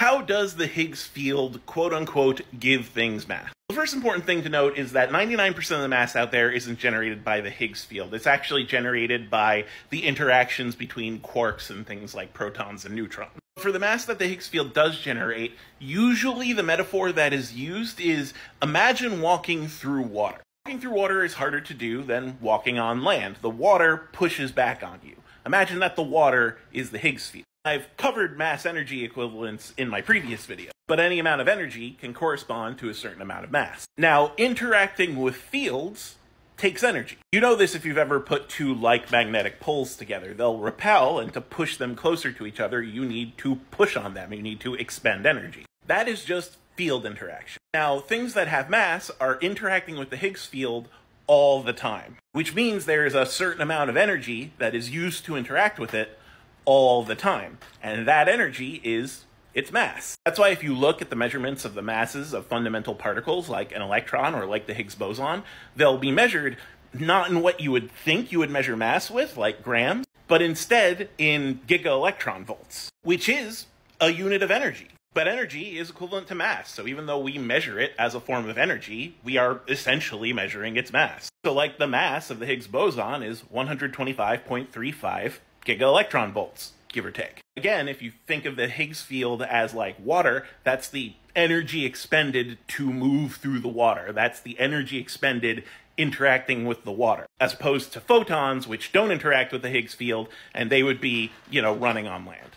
how does the Higgs field, quote unquote, give things mass? The first important thing to note is that 99% of the mass out there isn't generated by the Higgs field. It's actually generated by the interactions between quarks and things like protons and neutrons. For the mass that the Higgs field does generate, usually the metaphor that is used is imagine walking through water. Walking through water is harder to do than walking on land. The water pushes back on you. Imagine that the water is the Higgs field. I've covered mass-energy equivalents in my previous video, but any amount of energy can correspond to a certain amount of mass. Now, interacting with fields takes energy. You know this if you've ever put two like magnetic poles together. They'll repel, and to push them closer to each other, you need to push on them. You need to expend energy. That is just field interaction. Now, things that have mass are interacting with the Higgs field all the time, which means there is a certain amount of energy that is used to interact with it all the time. And that energy is its mass. That's why if you look at the measurements of the masses of fundamental particles like an electron or like the Higgs boson, they'll be measured not in what you would think you would measure mass with, like grams, but instead in giga-electron volts, which is a unit of energy. But energy is equivalent to mass, so even though we measure it as a form of energy, we are essentially measuring its mass. So like the mass of the Higgs boson is 125.35 giga-electron volts, give or take. Again, if you think of the Higgs field as like water, that's the energy expended to move through the water. That's the energy expended interacting with the water, as opposed to photons, which don't interact with the Higgs field, and they would be, running on land.